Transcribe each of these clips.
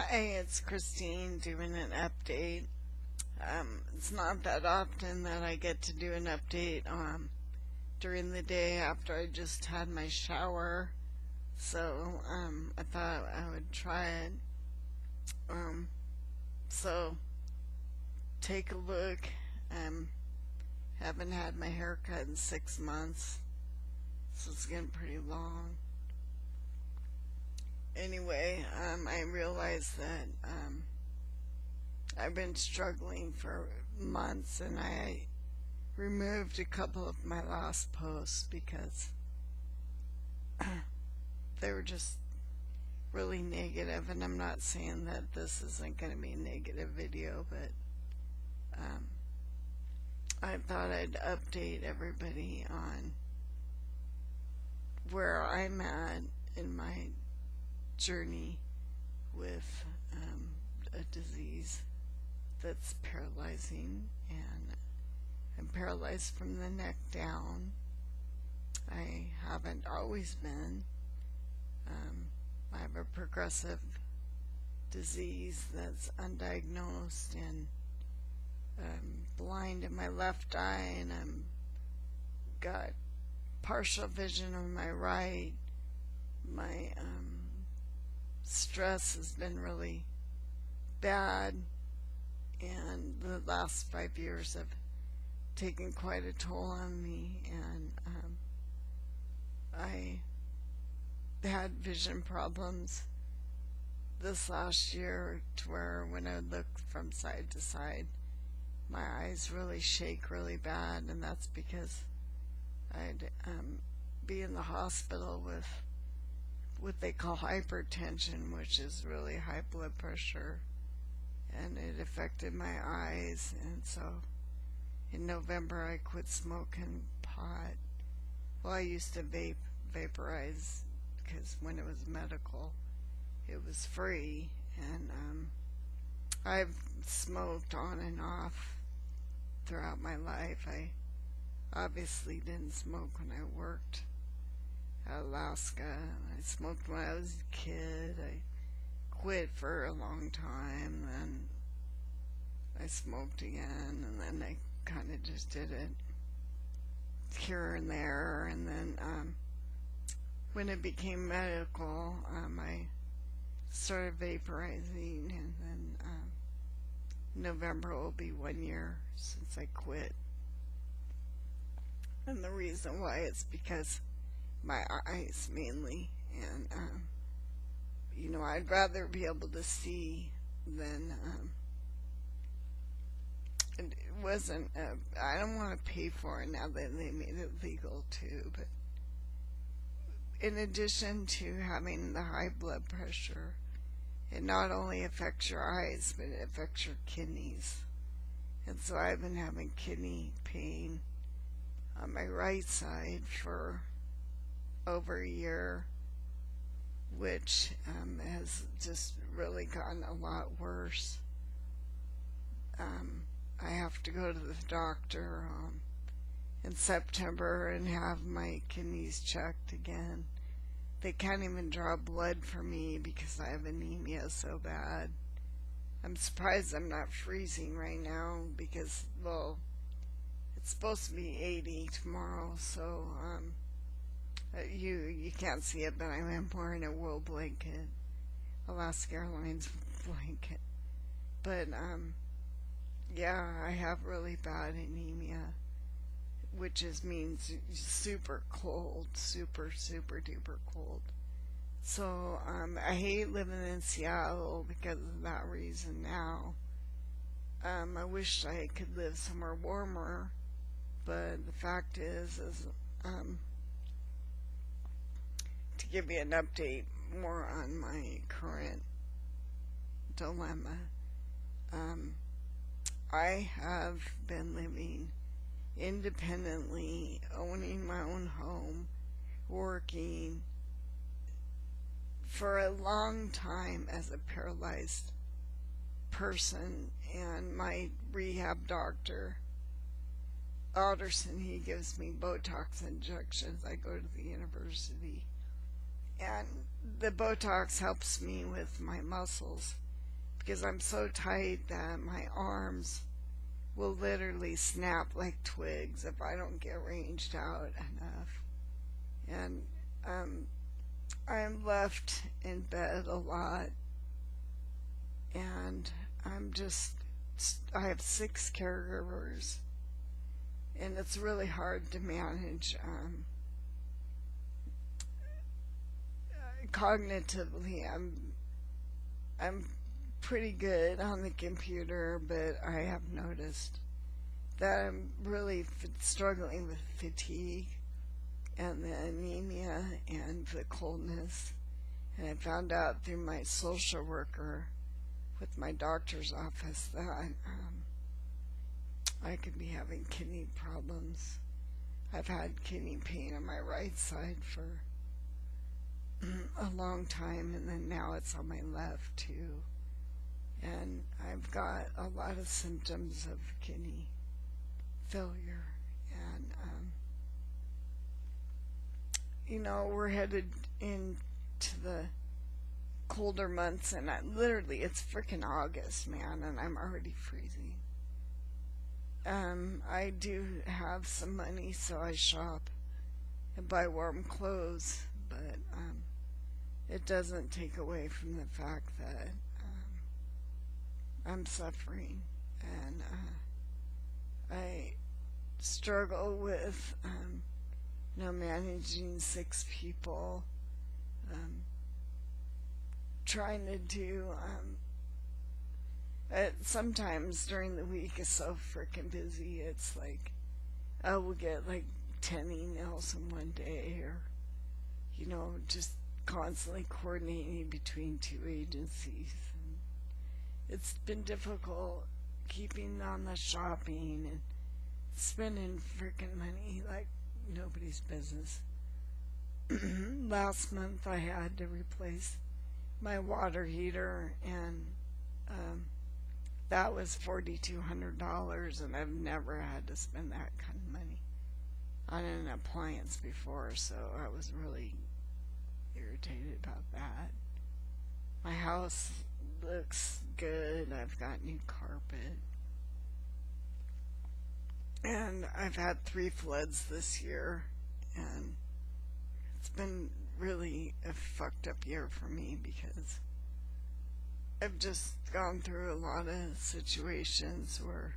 Hi, it's Christine doing an update. It's not that often that I get to do an update during the day after I just had my shower. So I thought I would try it. Um, so take a look. Um, haven't had my hair cut in 6 months, so it's getting pretty long. Anyway, I realized that I've been struggling for months, and I removed a couple of my last posts because they were just really negative. And I'm not saying that this isn't going to be a negative video, but um, I thought I'd update everybody on where I'm at in my journey with a disease that's paralyzing, and I'm paralyzed from the neck down. I haven't always been. I have a progressive disease that's undiagnosed, and I'm blind in my left eye, and I'm got partial vision on my right. My stress has been really bad, and the last 5 years have taken quite a toll on me, and I had vision problems this last year to where when I look from side to side, my eyes really shake really bad, and that's because I'd be in the hospital with what they call hypertension, which is really high blood pressure, and it affected my eyes. And so in November I quit smoking pot. Well, I used to vaporize, because when it was medical it was free, and I've smoked on and off throughout my life. I obviously didn't smoke when I worked at Alaska. I smoked when I was a kid. I quit for a long time, and I smoked again, and then I kind of just did it here and there. And then when it became medical, I started vaporizing, and then November will be 1 year since I quit. And the reason why is because my eyes mainly, and I'd rather be able to see than and it wasn't I don't want to pay for it now that they made it legal too. But in addition to having the high blood pressure, it not only affects your eyes, but it affects your kidneys. And so I've been having kidney pain on my right side for over a year, which has just really gotten a lot worse. I have to go to the doctor in September and have my kidneys checked again. They can't even draw blood for me because I have anemia so bad. I'm surprised I'm not freezing right now because, well, it's supposed to be 80 tomorrow, so you can't see it, but I'm wearing a wool blanket, Alaska Airlines blanket. But yeah, I have really bad anemia, which means super cold, super duper cold. So I hate living in Seattle because of that reason now. I wish I could live somewhere warmer, but the fact is to give you an update more on my current dilemma, I have been living independently, owning my own home, working for a long time as a paralyzed person, and my rehab doctor, Alderson, he gives me Botox injections. I go to the university, and the Botox helps me with my muscles because I'm so tight that my arms will literally snap like twigs if I don't get ranged out enough. And I'm left in bed a lot, and I have 6 caregivers, and it's really hard to manage. Cognitively, I'm pretty good on the computer, but I have noticed that I'm really struggling with fatigue and the anemia and the coldness. And I found out through my social worker with my doctor's office that I could be having kidney problems. I've had kidney pain on my right side for a long time, and then now it's on my left too. And I've got a lot of symptoms of kidney failure. And we're headed into the colder months, and it's freaking August, man, and I'm already freezing. I do have some money, so I shop and buy warm clothes, but it doesn't take away from the fact that I'm suffering, and I struggle with managing 6 people, trying to do sometimes during the week is so freaking busy. It's like I will get like 10 emails in one day, or just constantly coordinating between 2 agencies. And it's been difficult keeping on the shopping and spending freaking money like nobody's business. Last month I had to replace my water heater, and that was $4,200, and I've never had to spend that kind of money on an appliance before, so I was really irritated about that. My house looks good. I've got new carpet, and I've had 3 floods this year, and it's been really a fucked up year for me because I've just gone through a lot of situations where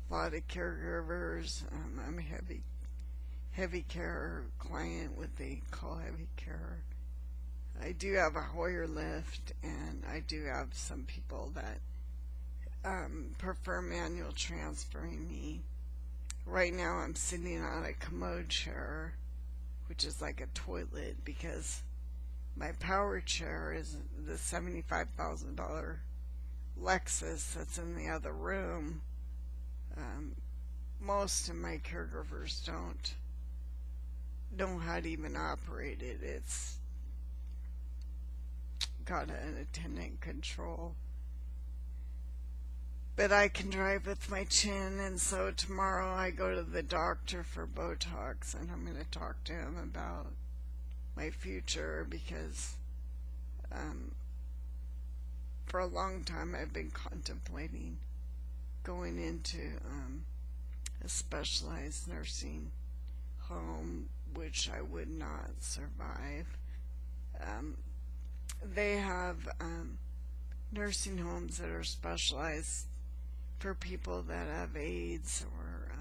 a lot of caregivers. I'm a heavy care client, what they call heavy care. I do have a Hoyer lift, and I do have some people that prefer manual transferring me. Right now I'm sitting on a commode chair, which is like a toilet, because my power chair is the $75,000 Lexus that's in the other room. Most of my caregivers don't know how to even operate it. It's got an attendant control. But I can drive with my chin, and so tomorrow I go to the doctor for Botox, and I'm going to talk to him about my future, because for a long time I've been contemplating going into a specialized nursing home, which I would not survive. They have nursing homes that are specialized for people that have AIDS or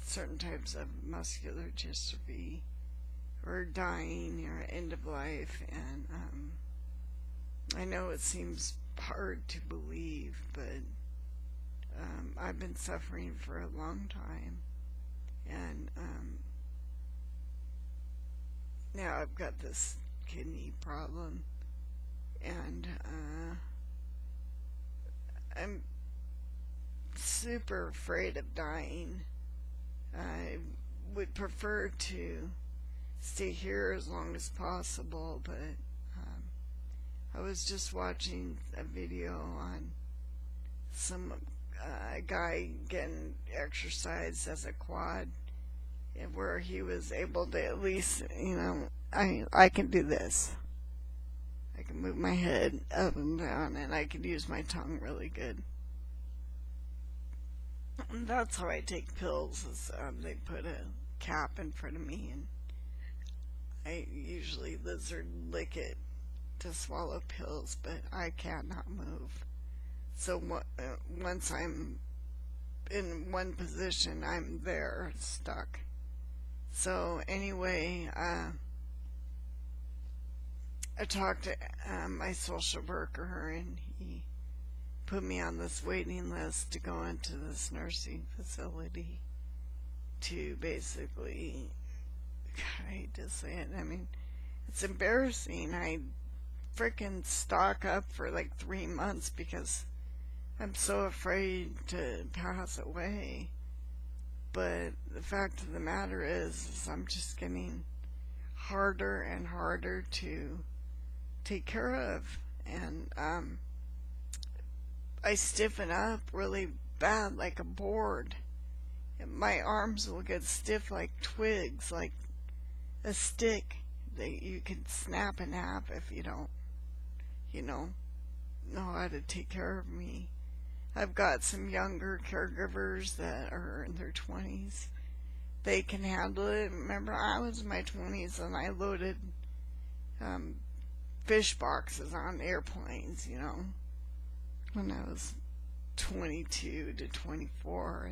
certain types of muscular dystrophy, or dying, or end of life. And I know it seems hard to believe, but I've been suffering for a long time, and now I've got this kidney problem, and I'm super afraid of dying. I would prefer to stay here as long as possible, but I was just watching a video on some guy getting exercise as a quad, where he was able to at least, I can do this. can move my head up and down, and I can use my tongue really good. And that's how I take pills, is they put a cap in front of me, and I usually lizard lick it to swallow pills, but I cannot move. So once I'm in one position, I'm there, stuck. So anyway, I talked to my social worker, and he put me on this waiting list to go into this nursing facility to basically, I hate to say it, I mean, it's embarrassing. I freaking stock up for like 3 months because I'm so afraid to pass away. But the fact of the matter is I'm just getting harder and harder to take care of. And I stiffen up really bad, like a board. And my arms will get stiff like twigs, like a stick that you can snap in half if you don't, know how to take care of me. I've got some younger caregivers that are in their 20s. They can handle it. Remember, I was in my 20s and I loaded fish boxes on airplanes, when I was 22 to 24.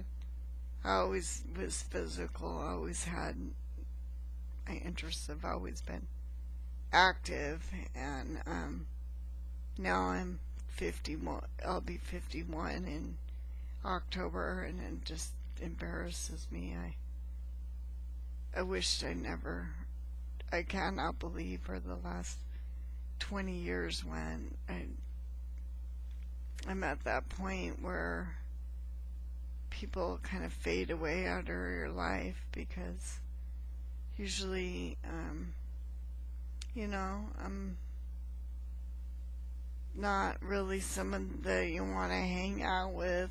I always was physical. I always had my interests have always been active, and now I'm 51. I'll be 51 in October, and it just embarrasses me. I wished I cannot believe for the last 20 years when I'm at that point where people kind of fade away out of your life, because usually, I'm not really someone that you want to hang out with.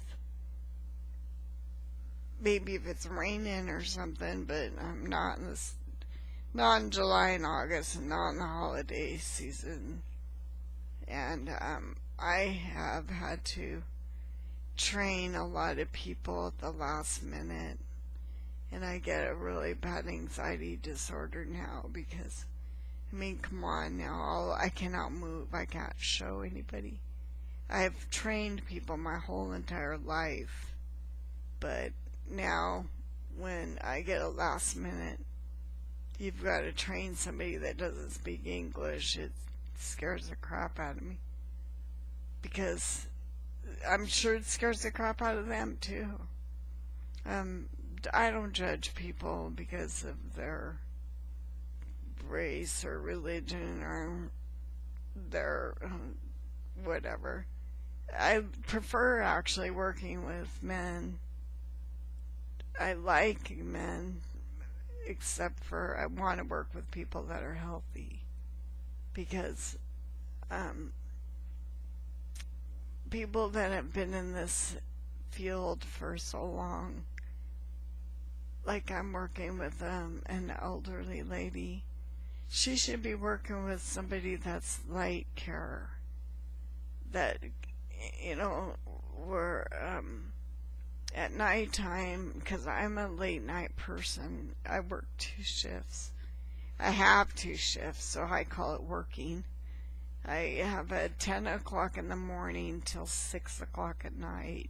Maybe if it's raining or something, but I'm not in July and August, and not in the holiday season. And I have had to train a lot of people at the last minute, and I get a really bad anxiety disorder now because, come on now, I cannot move, I can't show anybody. I've trained people my whole entire life, but now when I get a last minute, you've got to train somebody that doesn't speak English, it scares the crap out of me, because I'm sure it scares the crap out of them too. I don't judge people because of their race or religion or their whatever. I prefer actually working with men. I like men, except for I want to work with people that are healthy, because people that have been in this field for so long, like I'm working with an elderly lady, she should be working with somebody that's light care, that, we're at nighttime, because I'm a late night person. I work 2 shifts. I have 2 shifts, so I call it working. I have a 10 o'clock in the morning till 6 o'clock at night,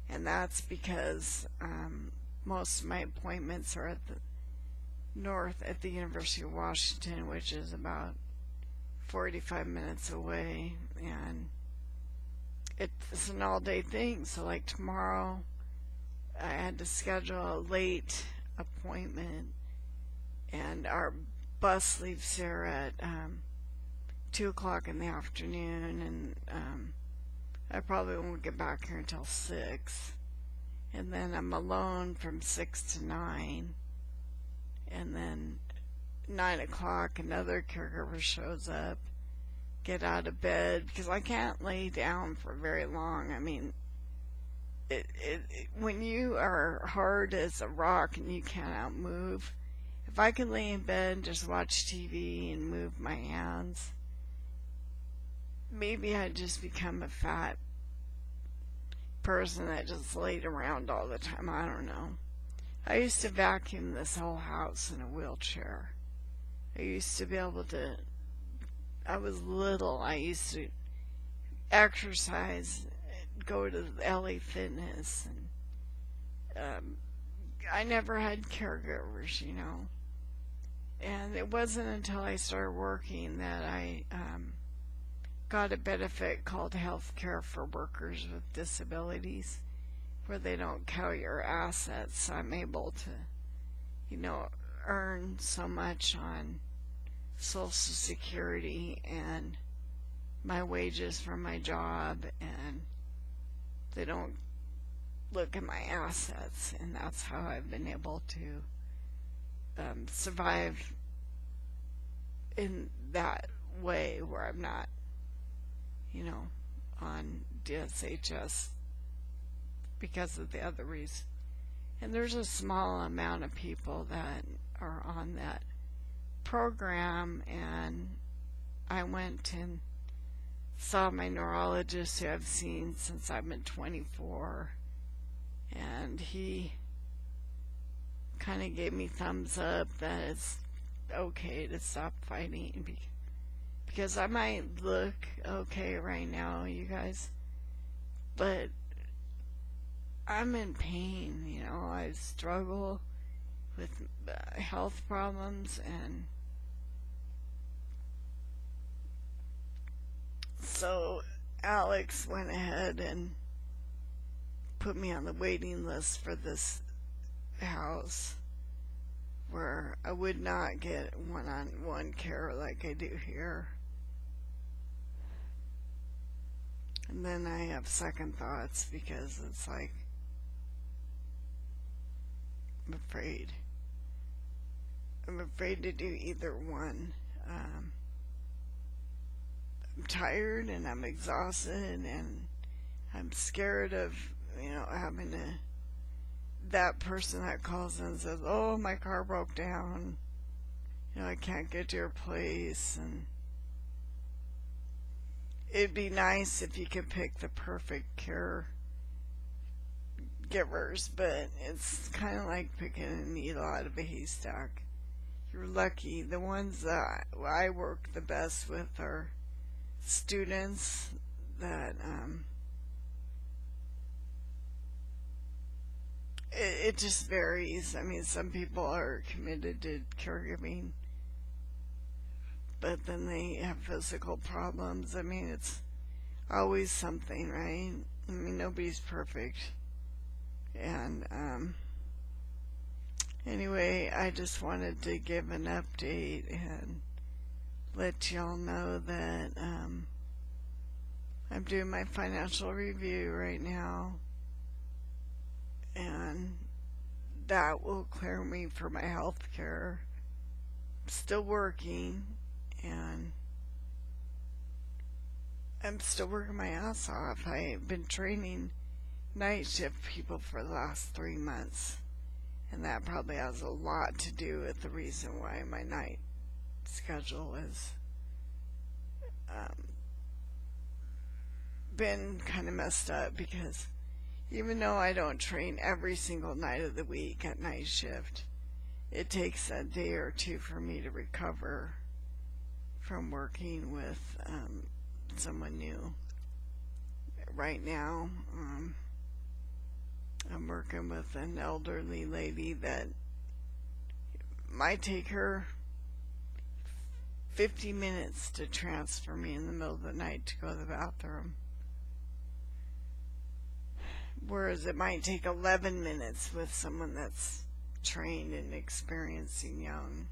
and that's because most of my appointments are at the north at the University of Washington, which is about 45 minutes away, and it's an all-day thing. So like tomorrow, I had to schedule a late appointment, and our bus leaves here at 2 o'clock in the afternoon, and I probably won't get back here until 6, and then I'm alone from 6 to 9, and then 9 o'clock another caregiver shows up, get out of bed, because I can't lay down for very long. When you are hard as a rock and you cannot move, if I could lay in bed and just watch TV and move my hands, maybe I just become a fat person that just laid around all the time. I don't know. I used to vacuum this whole house in a wheelchair. I used to be able to, I was little, I used to exercise, go to LA Fitness, and I never had caregivers, you know. And it wasn't until I started working that I got a benefit called health care for workers with disabilities, where they don't count your assets. So I'm able to, you know, earn so much on Social Security and my wages from my job, and they don't look at my assets, and that's how I've been able to survive in that way, where I'm not, you know, on DSHS because of the other reason. And there's a small amount of people that are on that program, and I went and saw my neurologist, who I've seen since I've been 24, and he kind of gave me thumbs up that it's okay to stop fighting, because I might look okay right now, you guys, but I'm in pain, you know. I struggle with health problems, and so Alex went ahead and put me on the waiting list for this house, where I would not get one-on-one care like I do here. And then I have second thoughts, because it's like, I'm afraid. I'm afraid to do either one. I'm tired and I'm exhausted, and I'm scared of, you know, having that person that calls in and says, oh, my car broke down, you know, I can't get to your place. And it'd be nice if you could pick the perfect caregivers, but it's kind of like picking a needle out of a haystack. You're lucky. The ones that I work the best with are students that it just varies. I mean, some people are committed to caregiving, but then they have physical problems. I mean, it's always something, right? I mean, nobody's perfect. And anyway, I just wanted to give an update and let y'all know that I'm doing my financial review right now, and that will clear me for my health care. I'm still working, and I'm still working my ass off. I've been training night shift people for the last 3 months, and that probably has a lot to do with the reason why my night schedule has been kind of messed up, because even though I don't train every single night of the week at night shift, it takes a day or two for me to recover from working with someone new. Right now, I'm working with an elderly lady that might take her 50 minutes to transfer me in the middle of the night to go to the bathroom, whereas it might take 11 minutes with someone that's trained and experienced and young.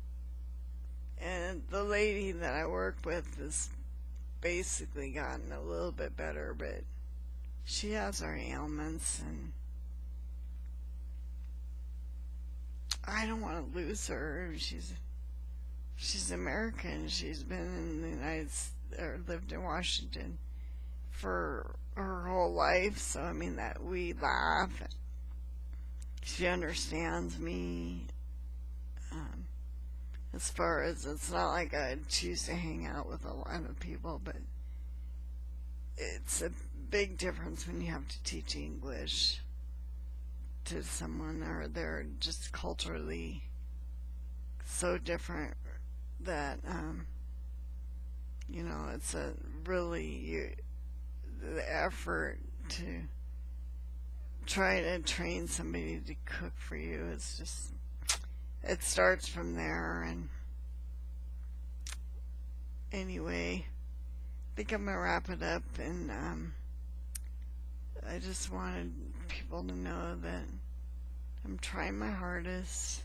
And the lady that I work with has basically gotten a little bit better, but she has her ailments, and I don't want to lose her. She's American. She's been in the United States, or lived in Washington for her whole life, so I mean, that we laugh. She understands me. As far as, it's not like I choose to hang out with a lot of people, but it's a big difference when you have to teach English to someone, or they're just culturally so different that it's a really the effort to try to train somebody to cook for you is just, it starts from there. And anyway, I think I'm gonna wrap it up, and I just wanted people to know that I'm trying my hardest.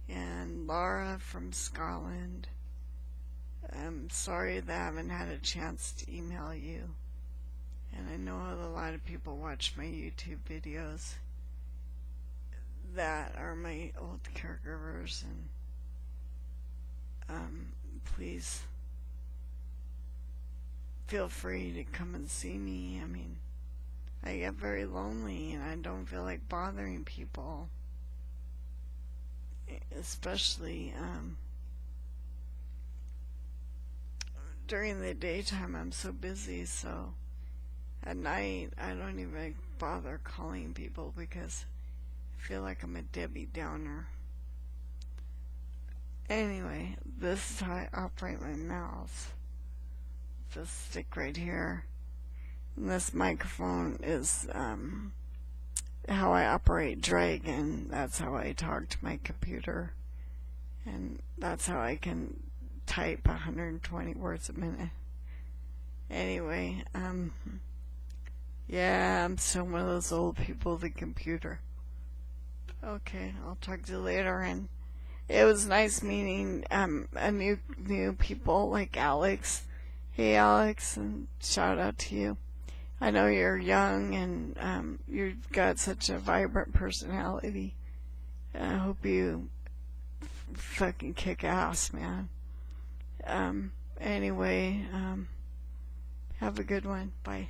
And Laura from Scotland, I'm sorry that I haven't had a chance to email you. And I know a lot of people watch my YouTube videos that are my old caregivers, and please feel free to come and see me. I mean, I get very lonely and I don't feel like bothering people, especially during the daytime. I'm so busy, so at night I don't even bother calling people because I feel like I'm a Debbie Downer. Anyway, this is how I operate my mouth. This stick right here. And this microphone is how I operate Dragon. That's how I talk to my computer. And that's how I can type 120 words a minute. Anyway, yeah, I'm still one of those old people with a computer. Okay, I'll talk to you later. And it was nice meeting a new people like Alex. Hey Alex, and shout out to you. I know you're young and you've got such a vibrant personality. I hope you fucking kick ass, man. Anyway, have a good one. Bye.